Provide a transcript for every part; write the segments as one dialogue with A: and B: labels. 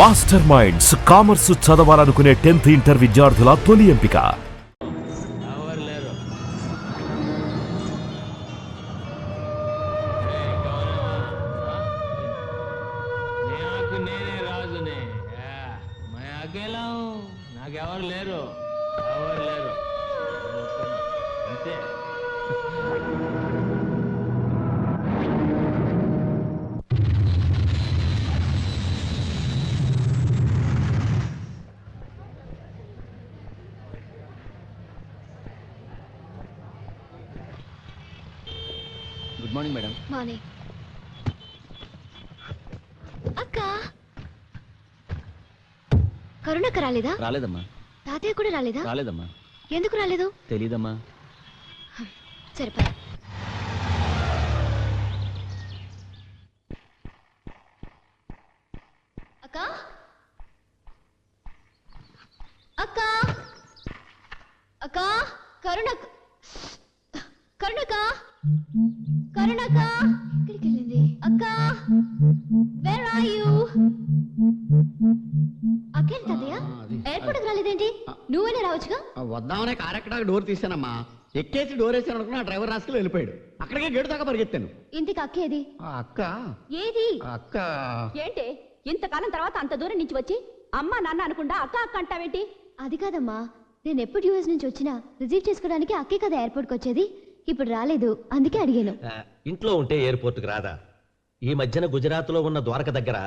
A: Master minds commerce చదవాలనుకునే 10th inter విద్యార్థుల తొలి ఎంపిక.
B: నాకెవరు లేరు, ఎవరు లేరు అంతే.
C: Good morning madam.
D: మార్నింగ్. అక్క కరుణక్క రాలేదా?
C: రాలేదమ్మా.
D: తాతయ్య కూడా రాలేదా?
C: రాలేదమ్మా.
D: ఎందుకు రాలేదు?
C: తెలీదమ్మా.
D: సరిపడా. అక్క అక్క అక్క కరుణక్క కరుణక్క కరుణక్క ఎక్కడికి వెళ్ళింది? అక్క వేర్ ఆర్ యు? అక్కేంటి తాతయ్య ఎయిర్పోర్ట్కి రాలేదేంటి? నువ్వేనే రావచ్చుగా.
E: వద్దామనే కారు ఎక్కడానికి డోర్ తీసానమ్మా. ఎక్కేసి డోర్ వేసాను అనుకున్నా డ్రైవర్ రాసుకుని వెళ్ళిపోయాడు. అక్కడికే గేటు దాకా పరిగెత్తాను.
D: ఇంటికి అక్కేది?
E: అక్క
D: ఏది?
E: అక్క
F: ఏంటి ఇంతకాలం తర్వాత అంత దూరం నుంచి వచ్చి అమ్మా నాన్న అనుకుండా అక్క అక్క అంటావేంటి?
D: అది కాదమ్మా, నేను ఎప్పుడు యూఎస్ నుంచి వచ్చినా రిసీవ్ చేసుకోవడానికి అక్కే కదా ఎయిర్పోర్ట్కి వచ్చేది. ఇప్పుడు రాలేదు, అందుకే అడిగాను.
G: ఇంట్లో ఉంటే ఎయిర్పోర్ట్కి రాదా? ఈ మధ్యన గుజరాత్లో ఉన్న ద్వారక దగ్గర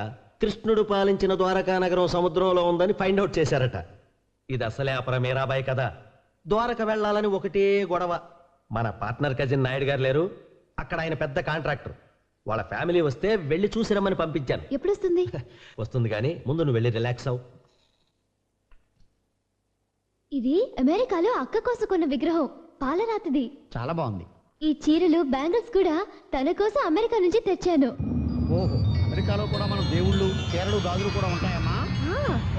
G: కృష్ణుడు పాలించిన ద్వారకా నగరం సముద్రంలో ఉందని ఫైండ్ అవుట్ చేశారట. ఇది అసలే అపర మీరాబాయి కదా. ద్వారక వెళ్ళాలని ఒకటే గొడవ. మన పార్ట్నర్ కజిన్ నాయుడు గారు లేరు, అక్కడ ఆయన పెద్ద కాంట్రాక్టర్. వాళ్ళ ఫ్యామిలీ వస్తే వెళ్ళి చూసి రమ్మని పంపించాను.
D: ఎప్పుడు వస్తుంది?
G: వస్తుంది కానీ ముందు నువ్వు వెళ్ళి రిలాక్స్ అవు.
D: ఇది అమెరికాలో అక్క కోసం కొన్న విగ్రహం, పాలరాతిది.
E: చాలా బాగుంది.
D: ఈ చీరలు బ్యాంగిల్స్ కూడా తన కోసం అమెరికా నుంచి తెచ్చాను.
E: ఓహో, అమెరికాలో కూడా మన దేవుళ్ళు చీరలు గాజులు కూడా ఉంటాయమ్మా.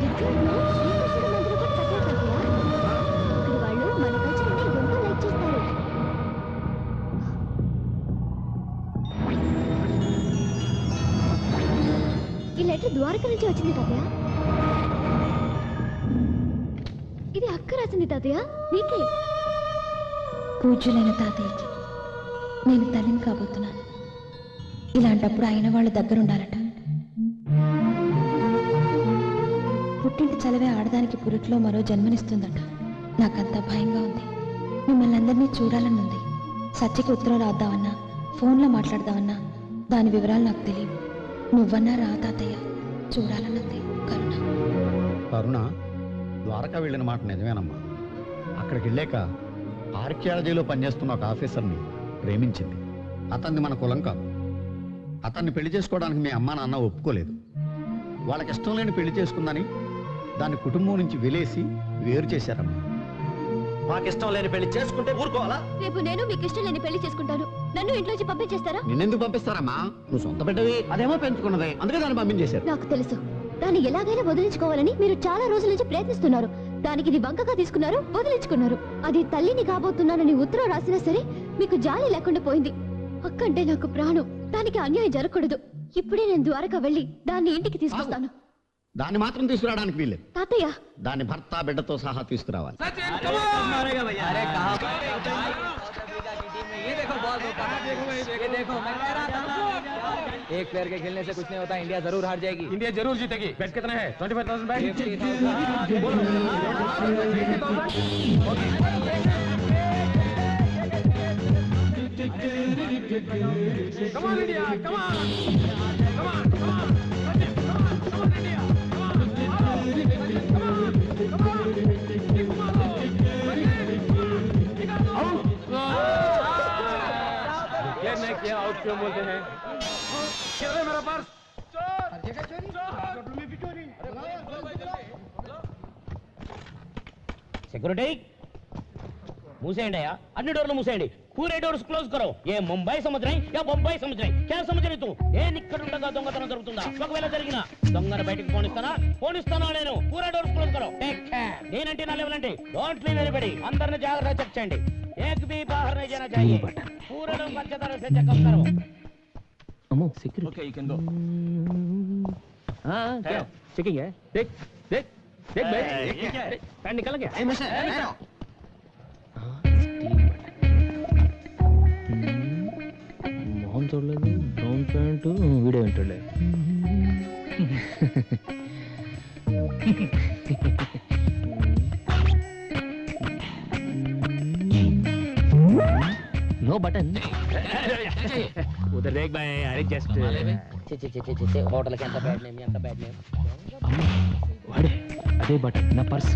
D: రిచ్మోండ్లో శ్రీకృష్ణుడి మందిరం కూడా కట్టారు తాతయ్య. అక్కడ వాళ్ళు మన కల్చర్ని ఎంతో లైక్ చేస్తారు. ఈ లెటర్ ద్వారక నుంచి వచ్చింది తాతయ్య. ఇది అక్క రాసింది తాతయ్య, నీకే.
H: పూజ్యులైన తాతయ్యకి నేను తల్లిని కాబోతున్నాను. ఇలాంటప్పుడు అయిన వాళ్ళ దగ్గర ఉండాలట. పుట్టింటి చలవే ఆడదానికి పురిట్లో మరో జన్మనిస్తుందట. నాకంతా భయంగా ఉంది. మిమ్మల్ని అందరినీ చూడాలని ఉంది. సత్యకి ఉత్తరం రాద్దామన్నా, ఫోన్లో మాట్లాడదామన్నా దాని వివరాలు నాకు తెలియవు. నువ్వన్నా రా తాతయ్య, చూడాలన్నది కరుణ.
E: కరుణ ద్వారకా వెళ్ళిన మాట నిజమేనమ్మా. అక్కడికి వెళ్ళాక ఆర్కియాలజీలో పనిచేస్తున్న ఒక ఆఫీసర్ని ప్రేమించింది. అతన్ని మన కులం కాదు. అతన్ని పెళ్లి చేసుకోవడానికి మీ అమ్మా నాన్న ఒప్పుకోలేదు. వాళ్ళకి ఇష్టం లేని పెళ్లి చేసుకుందని దాని కుటుంబం నుంచి వెలేసి వేరు చేశారమ్మా.
G: మాకు ఇష్టం లేని పెళ్లి చేసుకుంటే ఊరుకోవాలా?
D: రేపు నేను మీకు ఇష్టం లేని పెళ్లి చేసుకుంటాను. నన్ను ఇంట్లోంచి పంపించేస్తారా?
E: నిన్నెందుకు పంపిస్తారమ్మా? నువ్వు సొంత బిడ్డవి, అదేమో పెంచుకున్నదే, అందుకే దాన్ని పంపించేశారు.
D: నాకు తెలుసు, దాన్ని ఎలాగైనా వదిలించుకోవాలని మీరు చాలా రోజుల నుంచి ప్రయత్నిస్తున్నారు. దానికి ఇది వంకగా తీసుకున్నారు, వదిలించుకున్నారు. అది తల్లిని కాబోతున్నానని ఉత్తరం రాసినా సరే మీకు జాలి లేకుండా పోయింది. అక్కంటే నాకు ప్రాణం. దానికి అన్యాయం జరగకూడదు. ఇప్పుడే నేను ద్వారకా వెళ్ళి దాన్ని ఇంటికి తీసుకొస్తాను.
E: దాన్ని మాత్రం తీసుకురావడానికి వీల్లేదు
D: తాతయ్య.
E: దాని భర్త బిడ్డతో సహా తీసుకురావాలి.
B: एक प्लेयर के खेलने से कुछ नहीं होता. इंडिया जरूर हार जाएगी. इंडिया जरूर जीतेगी. बेट कितना है? 25,000 bat. Come on India, come on, come on, come on, come on India, come on, ये नहीं किया आउट क्यों बोलते हैं? मेरा पर्स
I: सिक्योरिटी मूसेंడి అయ్యా, అన్ని డోర్లు మూసేయండి. पूरे डोर्स क्लोज करो. ये मुंबई समझ रहे या बొంబాయి समझ रहे? क्या समझ रही तू? ఏ నిక్కడుండగా దొంగతనం జరుగుతుందా? ఒకవేళ జరిగినా దొంగను బయటికి పోనిస్తానా నేను? पूरा डोर्स क्लोज करो. Take care. నేనంటే నా లెవెల్ అంటే డోంట్ లీవ్ ఎనీబడీ. అందరిని జాగ్రత్తగా చెక్ చేయండి. एक भी बाहर नहीं जाना चाहिए. पूरे लोग अच्छी तरह से चेकअप करो.
C: अमो security. Okay, you can go.
I: हाँ क्या चेकिंग है देख देख देख भाई पैंट निकल गया मोहन చూడలేదు బ్రౌన్ ప్యాంటు వీడియో వింటలే नो बटन उधर देख भाई अरे जस्ट होटल के बैड नेम वाड़े अरे बटन ना पर्स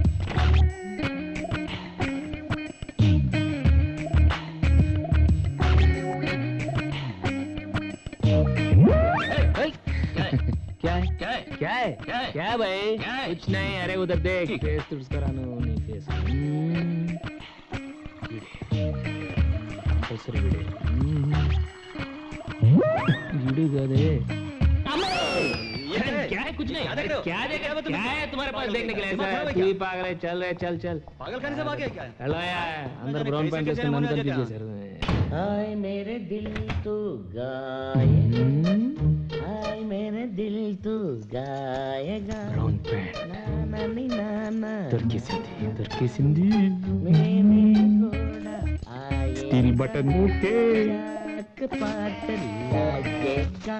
I: क्या है क्या है क्या है क्या है भाई कुछ नहीं अरे उधर देख फेस तुझ करानो नहीं फेस कंपल्सरी वीडियो गए क्या है कुछ नहीं क्या देख रहे क्या है तुम्हारे पास देखने के लिए ऐसा तू ही पागल है चल रहे चल चल
G: पागल खाने से भागे क्या
I: हेलो यार अंदर ब्राउन पैंट इसके मन कर दीजिए सर हाय मेरे दिल तू गाएगा हाय मेरे दिल तू गाएगा ब्राउन पैंट ना तुर्की सिंधी स्टील बटन ओके पाट लागेगा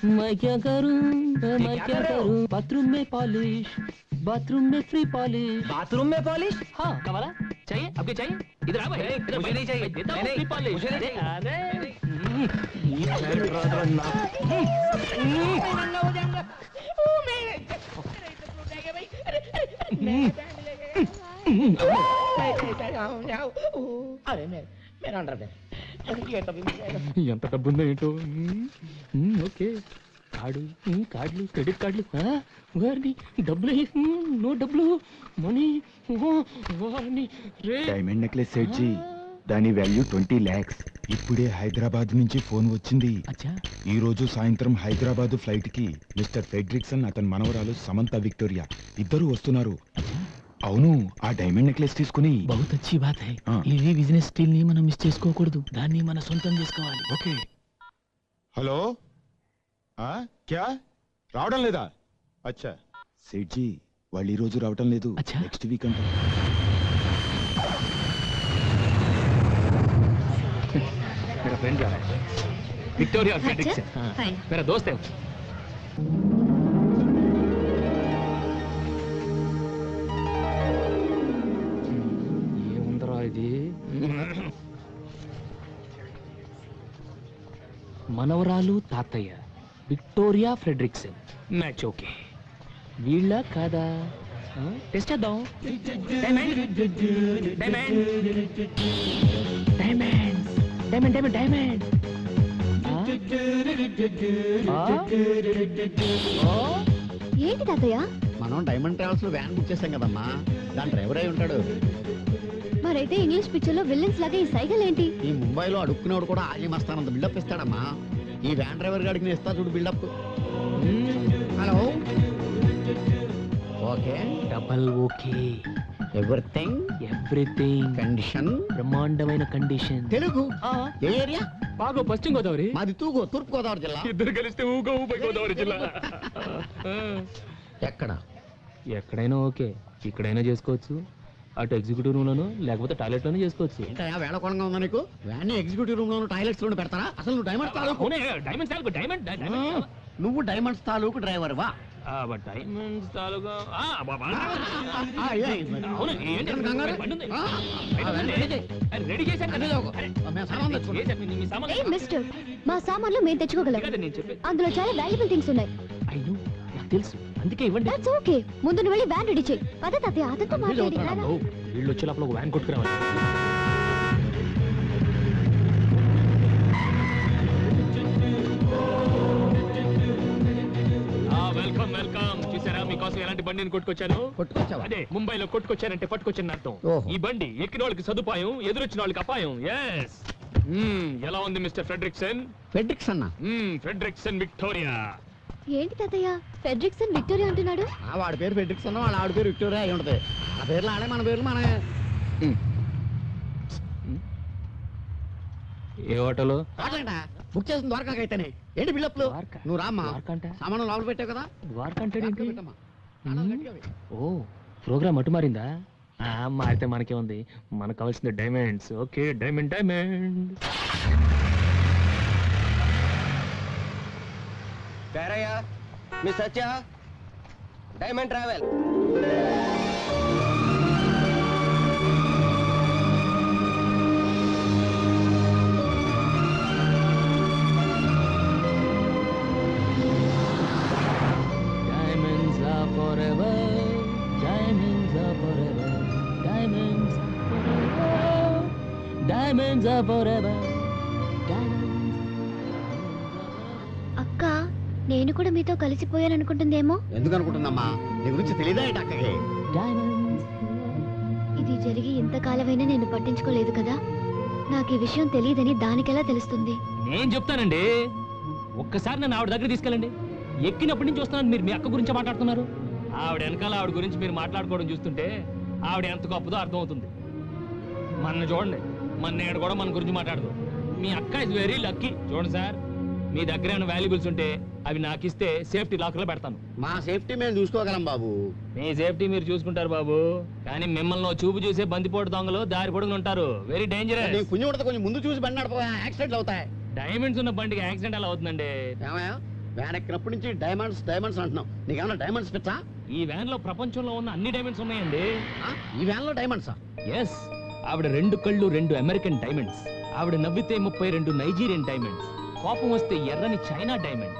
I: मैं क्या करूं बाथरूम में पॉलिश बाथरूम में फ्री पॉलिश बाथरूम में पॉलिश हाँ कमाला चाहिए आपके चाहिए इधर आ भाई इधर मुझे नहीं चाहिए देता हूं फ्री पॉलिश मुझे नहीं
B: अरे मेरा अंडरवेयर
I: ఎంత డబ్బు ఉందో ఏంటో ఓకే కార్డులు క్రెడిట్ కార్డులు వారిని డబ్బులు నో డబ్బులు మనీ
J: డైమండ్ నెక్లెస్ సెట్ జీ దాని వాల్యూ 20 lakhs ఇప్పుడే హైదరాబాద్ నుంచి ఫోన్ వచ్చింది ఈ రోజు సాయంత్రం హైదరాబాద్ ఫ్లైట్ కి మిస్టర్ ఫెడ్రిక్సన్ అతని మనవరాలు సమంత విక్టోరియా ఇద్దరు వస్తున్నారు అవును ఆ డైమండ్ నెక్లెస్ తీసుకుని
I: బహుత్ అచ్చి బాత్ హై ఈ బిజినెస్ స్కిల్ ని మనం మిస్ చేసుకోకూడదు దాన్ని మన సొంతం చేసుకోవాలి
J: ఓకే హలో క్యా రావడం లేదా అచ్చా సేట్ జీ వాళ్ళు ఈ రోజు రావడం లేదు నెక్స్ట్ వీక్ అంట
I: मेरा फ्रेंड जा रहा है विक्टोरिया फ्रेडरिक्सन मेरा दोस्त है ఇది మనవరాలు తాతయ్య విక్టోరియా ఫ్రెడరిక్సన్ మ్యాచ్ ఓకే వీళ్ళ కాదా టెస్ట్ చేద్దాం డైమండ్
D: ఏంటి తాతయ్య
E: మనం డైమండ్ ట్రావెల్స్ లో వ్యాన్ బుక్ చేసాం కదమ్మా దాని డ్రైవర్ అయి ఉంటాడు
D: మరైతే ఇంగ్లీష్ పిక్చర్ లో విల్లన్స్ లాగా ఈ సైకిల్ ఏంటి
E: ఈ ముంబైలో అడుక్కునేవాడు కూడా ఆలీ మస్తానంత బిల్డప్ ఇస్తాడమ్మా ఈ వ్యాన్ డ్రైవర్ గాడికి నేను ఇస్తా చూడు buildup hello okay
I: double okay
E: everything condition
I: బ్రహ్మాండమైన కండిషన్
E: తెలుగు ఏ ఏరియా
I: బాగో పశ్చిమ గోదావరి
E: మాది తూగో తూర్పు గోదావరి జిల్లా
I: ఇద్దరు కలిస్తే ఊగో ఊపై గోదావరి జిల్లా ఎక్కడైనా ఓకే ఇక్కడైనా చేసుకోవచ్చు అటు ఎగ్జిక్యూటివ్ రూమ్ లోను లేకపోతే టాయిలెట్ లోనే చేసుకోవచ్చు
E: ఏంటయ్యా వేళకోళంగా ఉందా నీకు వ్యాన్ ఎగ్జిక్యూటివ్ రూమ్ లోను టాయిలెట్స్ లోను పెడతారా అసలు నువ్వు డైమండ్స్ తాలూకు నువ్వు డైమండ్స్ తాలూకు డ్రైవర్ వా
I: డైమండ్స్ తాలూకా
D: మిస్టర్ మా సామాన్లు మేము తెచ్చుకోగలం అందులో చాలా వాల్యుబుల్ థింగ్స్ ఉన్నాయి
I: తెలుసు అందుకే ఇవ్వండి
D: దట్స్ ఓకే ముందు నువ్వు వెళ్ళి వ్యాన్ రెడీ చేయి పద తాతయ్య అతనితో మాట్లాడి
I: వీళ్ళు వచ్చే లోపల ఒక వ్యాన్ కొట్టుకురావాలి వెల్కమ్
B: మీకోసం ఎలాంటి బండిని కొట్టుకొచ్చాను.
E: కొట్టుకొచ్చావా?
B: అదే ముంబైలో కొట్టుకొచ్చానంటే పట్టుకొచ్చిన అర్థం.
E: ఓహో.
B: ఈ బండి ఎక్కిన వాళ్ళకి సదుపాయం, ఎదురొచ్చిన వాళ్ళకి అపాయం. ఎస్. ఎలా ఉంది మిస్టర్ ఫ్రెడ్రిక్సన్?
E: ఫెడ్రిక్స్ అన్న.
B: Fredriksson Victoria.
D: ఏంటి తాతయ్య ఫెడ్రిక్సన్ విక్టోరియా అంటున్నాడు?
E: వాడి పేరు ఫెడ్రిక్స్ అన్న, వాళ్ళ ఆవిడ పేరు విక్టోరియా అయి ఉంటది. ఆ పేర్లు ఆడే, మన పేర్లు మన.
B: ఏ హోటల్?
E: బుక్ చేసిన ద్వారకాకి అయితేనే. ఏంటి బిల్డప్లు?
I: ద్వారకా?
E: నువ్వు రామ్మా.
I: ద్వారకా అంటే?
E: సామాను లోపల పెట్టావు కదా.
I: ద్వారకా అంటే ఏంటి?
E: లోపల పెట్టమ్మా. తాళాలు గట్టిగా వేయి.
I: ఓ ప్రోగ్రామ్ అటు మారిందా? మారితే మనకే ఉంది, మనకు కావాల్సింది diamonds. Okay diamond diamond.
G: Perayya me Satya diamond travel.
I: Diamonds are forever. Diamonds are forever. Diamonds are forever. Diamonds are forever.
D: అక్క నేను కూడా మీతో కలిసిపోయాను అనుకుంటుందేమో.
E: ఎందుకు అనుకుంటుందమ్మా? నీ గురించి తెలియదా ఏంటి అక్కకి?
I: Diamonds.
D: ఇది జరిగి ఇంతకాలమైనా నేను పట్టించుకోలేదు కదా. నాకు ఈ విషయం తెలియదని దానికెలా తెలుస్తుంది?
I: నేను చెప్తానండి, ఒక్కసారి నన్ను ఆవిడ దగ్గర తీసుకెళ్ళండి. ఎక్కినప్పటి నుంచి చూస్తున్నాను మీరు మీ అక్క గురించి మాట్లాడుతున్నారు. ఆవిడ వెనకాల ఆవిడ గురించి మీరు మాట్లాడుకోవడం చూస్తుంటే ఆవిడ ఎంత గొప్పదో అర్థమవుతుంది. మన చూడండి, మన నేడు కూడా మన గురించి మాట్లాడదు. మీ అక్క ఇస్ వెరీ లక్కీ. చూడండి సార్, మీ దగ్గర ఏమైనా వాల్యుబుల్స్ ఉంటే అవి నాకు ఇస్తే సేఫ్టీ లాకర్లో పెడతాను.
E: మా సేఫ్టీ మేము చూసుకోగలం బాబు.
I: మీ సేఫ్టీ మీరు చూసుకుంటారు బాబు, కానీ మిమ్మల్ని చూపు చూసే బందిపోటు దొంగలు దారి పొడుగుని ఉంటారు. Very dangerous.
E: నేను కొంచెం కూడా కొంచెం ముందు చూసి బండి నడప, యాక్సిడెంట్లు అవుతాయి.
I: డైమండ్స్ ఉన్న బండికి యాక్సిడెంట్ ఎలా అవుతుందండి?
E: ఏమయ్యా, వ్యాన్ ఎక్కినప్పటి నుంచి డైమండ్స్ డైమండ్స్ అంటున్నావు. నీకేమన్నా డైమండ్స్ పిచ్చా?
I: ఈ వ్యాన్ లో ప్రపంచంలో ఉన్న అన్ని డైమండ్స్ ఉన్నాయండి.
E: ఈ వ్యాన్ లో డైమండ్సా?
I: ఎస్, ఆవిడ 2 కళ్ళు 2 అమెరికన్ డైమండ్స్. ఆవిడ నవ్వితే 32 నైజీరియన్ డైమండ్స్. కోపం వస్తే ఎర్రని China diamond.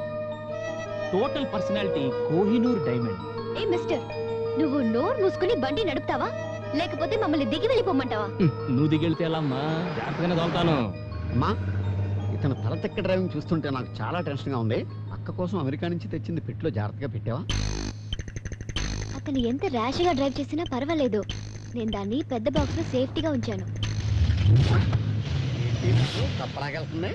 I: Total personality Kohinoor diamond.
D: ఏ మిస్టర్, నువ్వు నోరు మూసుకుని బండి నడుపుతావా లేకపోతే మమ్మల్ని దిగి వెళ్ళిపోమంటావా?
I: నువ్వు దిగెళ్తే ఎలా అమ్మా? జాగ్రత్తగానే తోలుతాను.
E: అమ్మా, ఇతను తల తెక్క డ్రైవింగ్ చూస్తుంటే నాకు చాలా టెన్షన్ గా ఉంది. అక్క కోసం అమెరికా నుంచి తెచ్చింది పెట్టులో జాగ్రత్తగా పెట్టావా?
D: అతను ఎంత ర్యాష్ గా డ్రైవ్ చేసినా పర్వాలేదు. నేను దాన్ని పెద్ద బాక్స్ లో సేఫ్టీగా ఉంచాను.
E: తప్పలాగెళ్తుంది.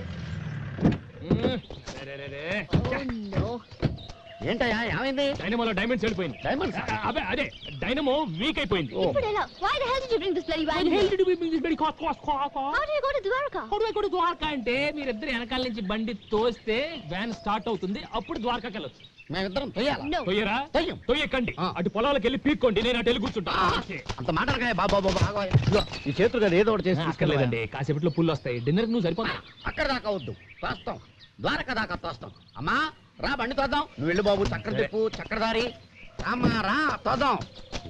E: ఏంటయ్యా, ఏమైంది?
I: డైనమోలో డైమండ్స్ వెళ్ళిపోయింది.
E: డైమండ్స్?
I: అదే అదే, డైనమో వీక్ అయిపోయింది.
D: ఇప్పుడు ఎలా? Why the hell did you bring this bloody van? How do you go to Dwarka?
I: Dwaraka అంటే మీరిద్దరు వెనకాల నుంచి బండి తోస్తే వ్యాన్ స్టార్ట్ అవుతుంది, అప్పుడు ద్వారకాకి వెళ్ళొచ్చు.
E: మేమిద్దరం తొయ్యాలా?
D: No.
I: తొయ్యరా?
E: తొయ్యం.
I: తొయ్యకండి, అటు పొలాలకు వెళ్ళి పీక్కోండి, నేను అటు వెళ్ళి కూర్చుంటా.
E: అంత మాటలుగా బాబా బాగా ఈ చేతులు కదా ఏదో ఒకటి చేసి తీసుకెళ్ళలేదండి.
I: అక్కర్లేదండి, కాసేపట్లో పుల్లు వస్తాయి. డిన్నర్ నువ్వు సరిపోతా.
E: అక్కడ దాకా వద్దు, తోస్తాం. ద్వారకా దాకా తోస్తాం. అమ్మా రా, బండి తోద్దాం. నువ్వు వెళ్ళు బాబు, చక్ర తిప్పు, చక్రధారి. అమ్మా రా, తోద్దాం.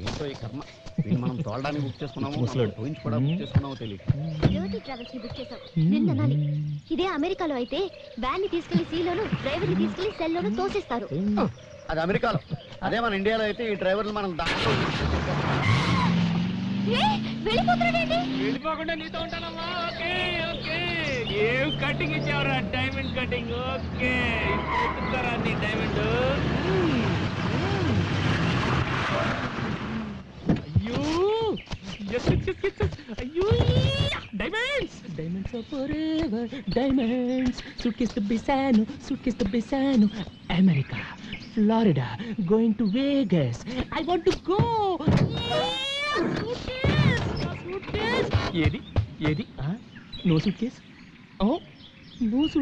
E: ఏంటో ఈ కర్మ, వీళ్ళు మనం తోలడానికి బుక్ చేసుకున్నాము,
I: ముసలోడు.
E: ఊహించి కూడా బుక్ చేసుకున్నామో తెలియదు.
D: Dirty Travels ని బుక్ చేసాం. నిన్న అనాలి. ఇదే అమెరికాలో అయితే వ్యాన్ ని తీసుకెళ్లి సీలోను, డ్రైవర్ ని తీసుకెళ్లి సెల్లోను తోసేస్తారు.
E: అది అమెరికాలో. అదే మన ఇండియాలో అయితే ఈ డ్రైవర్లు మనం దాంట్లో
D: వెళ్ళిపోతున్నాడేంటి?
I: వెళ్ళిపోకుండా నీతో ఉంటానమ్మా. ఓకే ఓకే, ఏం కటింగ్ ఇచ్చావురా? Diamond cutting. ఓకే, ఇప్పుడు నీ డైమండ్. అయ్యో అయ్యో, diamonds diamonds are forever. Diamonds. Suitcase తో బెసాను America, Florida, going to Vegas. I want to go. ఏది ఏది? No suitcase. Oh no suit